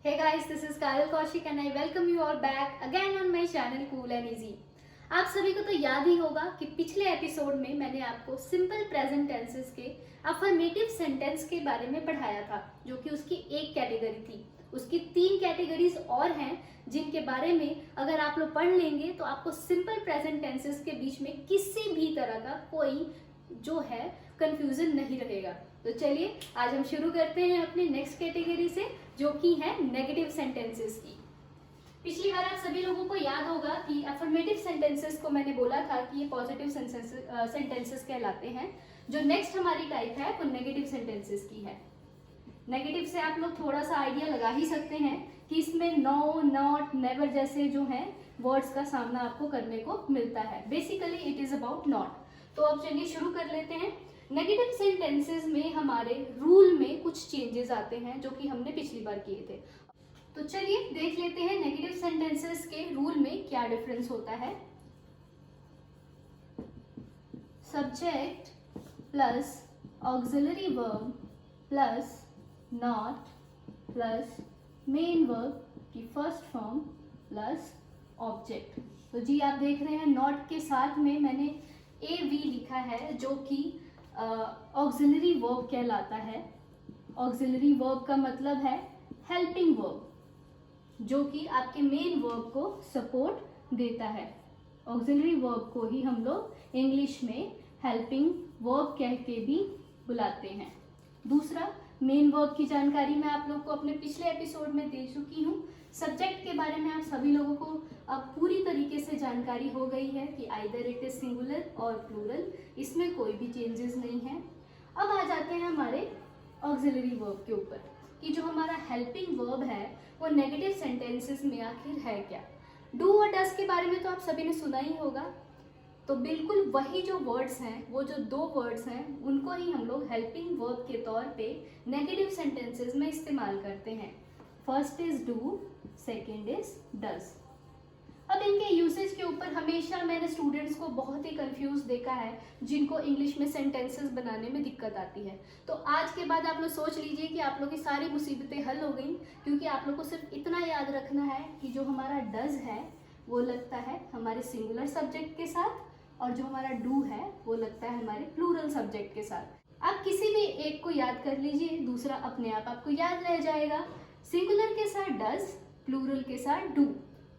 Hey guys, this is Kajal Kaushik and I welcome you all back again on my channel Cool and Easy। आप सभी को तो याद ही होगा कि पिछले एपिसोड में मैंने आपको सिंपल प्रेजेंट टेंसेस के अफर्मेटिव सेंटेंस के बारे में पढ़ाया था, जो कि उसकी एक कैटेगरी थी। उसकी 3 कैटेगरीज और हैं जिनके बारे में अगर आप लोग पढ़ लेंगे तो आपको सिंपल प्रेजेंट टेंसेस के बीच में किसी भी तरह का कोई जो है कंफ्यूजन नहीं रहेगा। तो चलिए आज हम शुरू करते हैं अपनी नेक्स्ट कैटेगरी से, जो कि है नेगेटिव सेंटेंसेस की। पिछली बार आप सभी लोगों को याद होगा कि अफर्मेटिव सेंटेंसेस को मैंने बोला था कि ये पॉजिटिव सेंटेंसेस कहलाते हैं। जो नेक्स्ट हमारी टाइप है वो नेगेटिव सेंटेंसेस की है। नेगेटिव से आप लोग थोड़ा सा आइडिया लगा ही सकते हैं कि इसमें नो, नॉट, नेवर जैसे जो हैं वर्ड्स का सामना आपको करने को मिलता है। Basically it is about not. तो अब चलिए शुरू कर लेते हैं। नेगेटिव सेंटेंसेस में हमारे रूल में कुछ चेंजेस आते हैं जो कि हमने पिछली बार किए थे। तो चलिए देख लेते हैं नेगेटिव सेंटेंसेस के रूल में क्या डिफरेंस होता है। Subject plus auxiliary verb plus not plus main verb की फर्स्ट फॉर्म प्लस ऑब्जेक्ट। तो जी आप देख रहे हैं नॉट के साथ में मैंने AV लिखा है, जो कि ऑक्सिलरी वर्ब कहलाता है। ऑक्सिलरी वर्ब का मतलब है हेल्पिंग वर्ब, जो कि आपके मेन वर्ब को सपोर्ट देता है। ऑक्सिलरी वर्ब को ही हम लोग इंग्लिश में हेल्पिंग वर्ब कह के भी बुलाते हैं। दूसरा, मेन वर्ब की जानकारी मैं आप लोग को अपने पिछले एपिसोड में दे चुकी हूँ। सब्जेक्ट के बारे में आप सभी लोगों को अब पूरी तरीके से जानकारी हो गई है कि आइदर इट इज सिंगुलर और प्लूरल, इसमें कोई भी चेंजेस नहीं है। अब आ जाते हैं हमारे ऑक्सिलरी वर्ब के ऊपर कि जो हमारा हेल्पिंग वर्ब है वो नेगेटिव सेंटेंसेस में आखिर है क्या। डू और डज के बारे में तो आप सभी ने सुना ही होगा। तो बिल्कुल वही जो वर्ड्स हैं, वो जो 2 वर्ड्स हैं, उनको ही हम लोग हेल्पिंग वर्ब के तौर पे नेगेटिव सेंटेंसेस में इस्तेमाल करते हैं। First is do, second is does. अब इनके यूसेज के ऊपर हमेशा मैंने स्टूडेंट्स को बहुत ही कंफ्यूज देखा है, जिनको इंग्लिश में सेंटेंसेस बनाने में दिक्कत आती है। तो आज के बाद आप लोग सोच लीजिए कि आप लोग की सारी मुसीबतें हल हो गई, क्योंकि आप लोग को सिर्फ इतना याद रखना है कि जो हमारा डज है वो लगता है हमारे सिंगुलर सब्जेक्ट के साथ, और जो हमारा डू है वो लगता है हमारे प्लूरल सब्जेक्ट के साथ। आप किसी भी एक को याद कर लीजिए, दूसरा अपने आप आपको याद रह जाएगा। सिंगुलर के साथ डज, प्लूरल के साथ डू।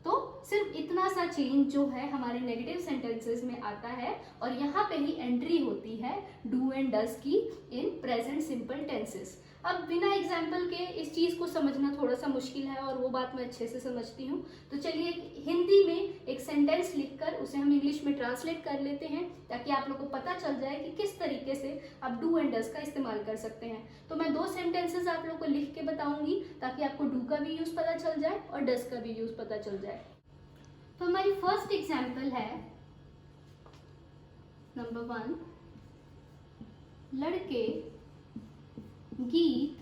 तो सिर्फ इतना सा चेंज जो है हमारे नेगेटिव सेंटेंसेस में आता है, और यहाँ पे ही एंट्री होती है डू एंड डज की इन प्रेजेंट सिंपल टेंसेस। अब बिना एग्जाम्पल के इस चीज़ को समझना थोड़ा सा मुश्किल है, और वो बात मैं अच्छे से समझती हूँ। तो चलिए हिंदी में एक सेंटेंस लिखकर उसे हम इंग्लिश में ट्रांसलेट कर लेते हैं, ताकि आप लोगों को पता चल जाए कि किस तरीके से आप डू एंड डज का इस्तेमाल कर सकते हैं। तो मैं 2 सेंटेंसेस आप लोगों को लिख के बताऊंगी, ताकि आपको डू का भी यूज़ पता चल जाए और डज का भी यूज़ पता चल जाए। तो हमारी फर्स्ट एग्जाम्पल है नंबर 1, लड़के गीत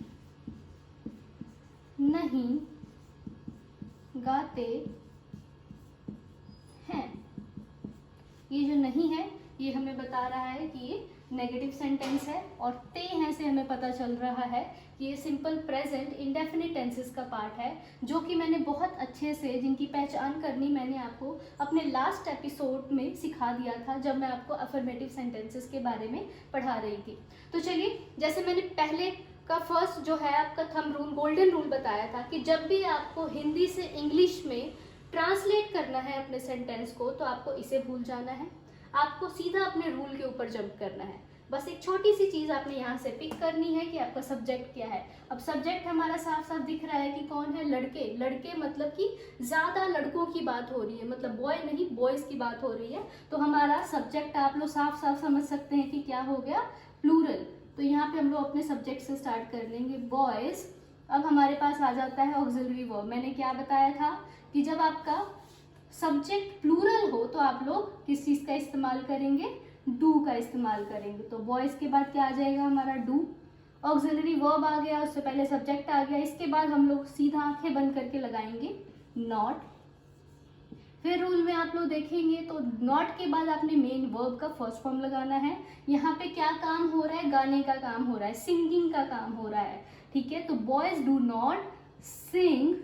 नहीं गाते हैं। ये जो नहीं है ये हमें बता रहा है कि ये नेगेटिव सेंटेंस है, और ते हैं से हमें पता चल रहा है कि ये सिंपल प्रेजेंट इंडेफिनिट टेंसेस का पार्ट है, जो कि मैंने बहुत अच्छे से, जिनकी पहचान करनी मैंने आपको अपने लास्ट एपिसोड में सिखा दिया था, जब मैं आपको अफर्मेटिव सेंटेंसेस के बारे में पढ़ा रही थी। तो चलिए, जैसे मैंने पहले का फर्स्ट जो है आपका थंब रूल, गोल्डन रूल बताया था कि जब भी आपको हिंदी से इंग्लिश में ट्रांसलेट करना है अपने सेंटेंस को, तो आपको इसे भूल जाना है। आपको सीधा अपने रूल के ऊपर जंप करना है। बस एक छोटी सी चीज़ आपने यहाँ से पिक करनी है कि आपका सब्जेक्ट क्या है। अब सब्जेक्ट हमारा साफ साफ दिख रहा है कि कौन है, लड़के। लड़के मतलब कि ज़्यादा लड़कों की बात हो रही है, मतलब बॉय नहीं, बॉयज़ की बात हो रही है। तो हमारा सब्जेक्ट आप लोग साफ साफ समझ सकते हैं कि क्या हो गया, प्लूरल। तो यहाँ पे हम लोग अपने सब्जेक्ट से स्टार्ट कर लेंगे, बॉयज़। अब हमारे पास आ जाता है ऑक्सिलरी वर्ब। मैंने क्या बताया था कि जब आपका सब्जेक्ट प्लूरल हो तो आप लोग किस चीज़ का इस्तेमाल करेंगे, डू का इस्तेमाल करेंगे। तो बॉयज़ के बाद क्या आ जाएगा हमारा, डू। ऑक्सिलरी वर्ब आ गया, उससे पहले सब्जेक्ट आ गया, इसके बाद हम लोग सीधा आंखें बंद करके लगाएंगे नॉट। फिर रूल में आप लोग देखेंगे तो नॉट के बाद आपने मेन वर्ब का फर्स्ट फॉर्म लगाना है। यहाँ पे क्या काम हो रहा है, गाने का काम हो रहा है, सिंगिंग का काम हो रहा है, ठीक है। तो बॉयज डू नॉट सिंग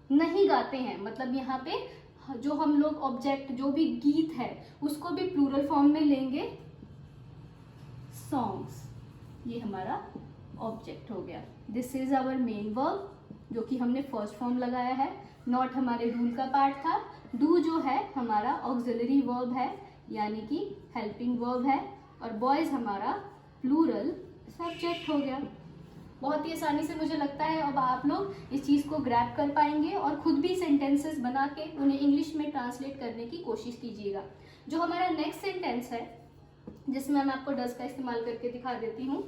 नहीं गाते हैं, मतलब यहाँ पे जो हम लोग ऑब्जेक्ट जो भी गीत है उसको भी प्लूरल फॉर्म में लेंगे, सॉन्ग्स। ये हमारा ऑब्जेक्ट हो गया। This is our main verb जो कि हमने फर्स्ट फॉर्म लगाया है। नॉट हमारे रूल का पार्ट था। डू जो है हमारा ऑक्सिलरी वर्ब है, यानी कि हेल्पिंग वर्ब है, और बॉयज हमारा प्लूरल सब्जेक्ट हो गया। बहुत ही आसानी से मुझे लगता है अब आप लोग इस चीज़ को ग्रैब कर पाएंगे और खुद भी सेंटेंसेस बना के उन्हें इंग्लिश में ट्रांसलेट करने की कोशिश कीजिएगा। जो हमारा नेक्स्ट सेंटेंस है जिसमें मैं आपको डज का इस्तेमाल करके दिखा देती हूँ।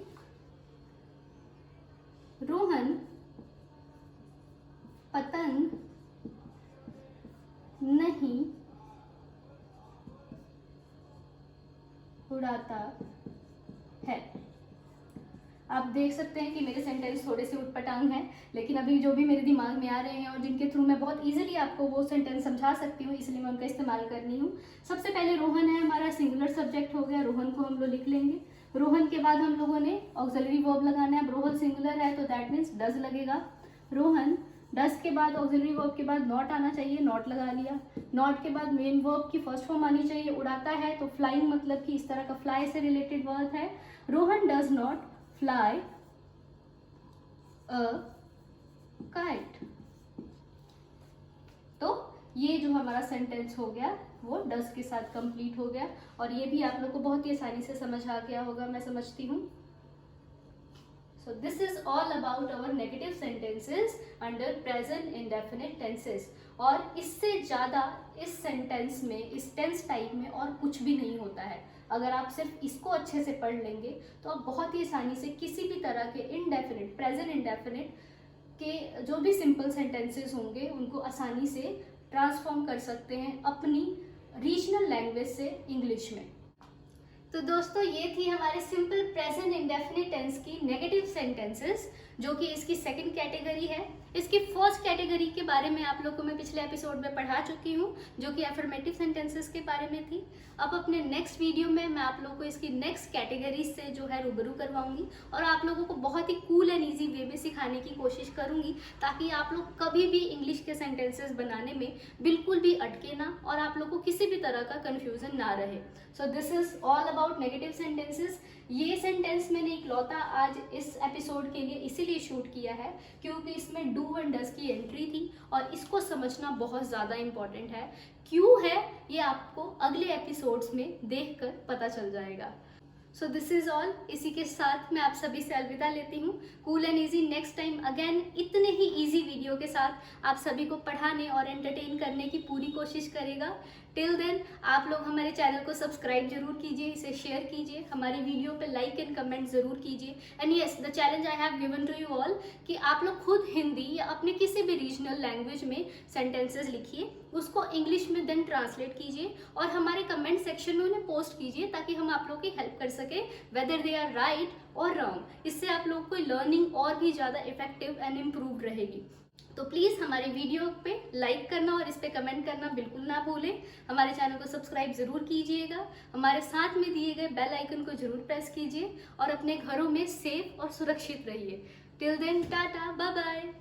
रोहन पतंग नहीं उड़ाता है। आप देख सकते हैं कि मेरे सेंटेंस थोड़े से उटपटांग हैं, लेकिन अभी जो भी मेरे दिमाग में आ रहे हैं और जिनके थ्रू मैं बहुत इजीली आपको वो सेंटेंस समझा सकती हूँ, इसलिए मैं उनका इस्तेमाल कर रही हूँ। सबसे पहले रोहन है हमारा सिंगुलर सब्जेक्ट हो गया, रोहन को हम लोग लिख लेंगे। रोहन के बाद हम लोगों ने ऑक्सिलरी वर्ब लगाना है। अब रोहन सिंगुलर है तो दैट मीन्स डज लगेगा। रोहन, डज के बाद ऑक्सिलरी वर्ब के बाद नॉट आना चाहिए, नॉट लगा लिया। नॉट के बाद मेन वर्ब की फर्स्ट फॉर्म आनी चाहिए, उड़ाता है तो फ्लाइंग, मतलब कि इस तरह का फ्लाई से रिलेटेड वर्ड है। Rohan does not fly a kite. तो ये जो हमारा सेंटेंस हो गया वो डज के साथ कंप्लीट हो गया, और ये भी आप लोग को बहुत ही आसानी से समझ आ गया होगा, मैं समझती हूँ। So this is all about our negative sentences under present indefinite tenses। और इससे ज़्यादा इस सेंटेंस में, इस टेंस टाइप में और कुछ भी नहीं होता है। अगर आप सिर्फ इसको अच्छे से पढ़ लेंगे तो आप बहुत ही आसानी से किसी भी तरह के इंडेफिनिट, प्रेजेंट इंडेफिनिट के जो भी सिंपल सेंटेंसेस होंगे उनको आसानी से ट्रांसफॉर्म कर सकते हैं अपनी रीजनल लैंग्वेज से इंग्लिश में। तो दोस्तों ये थी हमारे सिंपल प्रेजेंट इंडेफिनिट टेंस की नेगेटिव सेंटेंसेस, जो कि इसकी सेकंड कैटेगरी है। इसकी फर्स्ट कैटेगरी के बारे में आप लोग को मैं पिछले एपिसोड में पढ़ा चुकी हूँ, जो कि अफर्मेटिव सेंटेंसेस के बारे में थी। अब अपने नेक्स्ट वीडियो में मैं आप लोगों को इसकी नेक्स्ट कैटेगरी से जो है रूबरू करवाऊंगी और आप लोगों को बहुत ही कूल एंड ईजी वे में सिखाने की कोशिश करूंगी, ताकि आप लोग कभी भी इंग्लिश के सेंटेंसेस बनाने में बिल्कुल भी अटके ना और आप लोग को किसी भी तरह का कन्फ्यूजन ना रहे। So this is all about negative sentences. ये सेंटेंस मैंने इकलौता आज इस एपिसोड के लिए इसीलिए शूट किया है क्योंकि इसमें डू एंड डज की एंट्री थी और इसको समझना बहुत ज़्यादा इम्पॉर्टेंट है। क्यों है ये आपको अगले एपिसोड्स में देखकर पता चल जाएगा। So this is all. इसी के साथ मैं आप सभी से अलविदा लेती हूँ। Cool and easy next time again इतने ही ईजी वीडियो के साथ आप सभी को पढ़ाने और एंटरटेन करने की पूरी कोशिश करेगा। टिल देन आप लोग हमारे चैनल को सब्सक्राइब जरूर कीजिए, इसे शेयर कीजिए, हमारे वीडियो पे लाइक एंड कमेंट जरूर कीजिए। And yes, the challenge I have given to you all कि आप लोग खुद हिंदी या अपने किसी भी रीजनल लैंग्वेज में सेंटेंसेस लिखिए, उसको इंग्लिश में देन ट्रांसलेट कीजिए और हमारे कमेंट सेक्शन में उन्हें पोस्ट कीजिए ताकि हम आप लोग की हेल्प कर सके वेदर दे आर राइट और रॉन्ग। इससे आप लोग को लर्निंग और भी ज़्यादा इफेक्टिव एंड इम्प्रूव रहेगी। तो प्लीज़ हमारे वीडियो पे लाइक करना और इस पे कमेंट करना बिल्कुल ना भूलें। हमारे चैनल को सब्सक्राइब ज़रूर कीजिएगा, हमारे साथ में दिए गए बेल आइकन को ज़रूर प्रेस कीजिए और अपने घरों में सेफ और सुरक्षित रहिए। Till then tata, bye bye.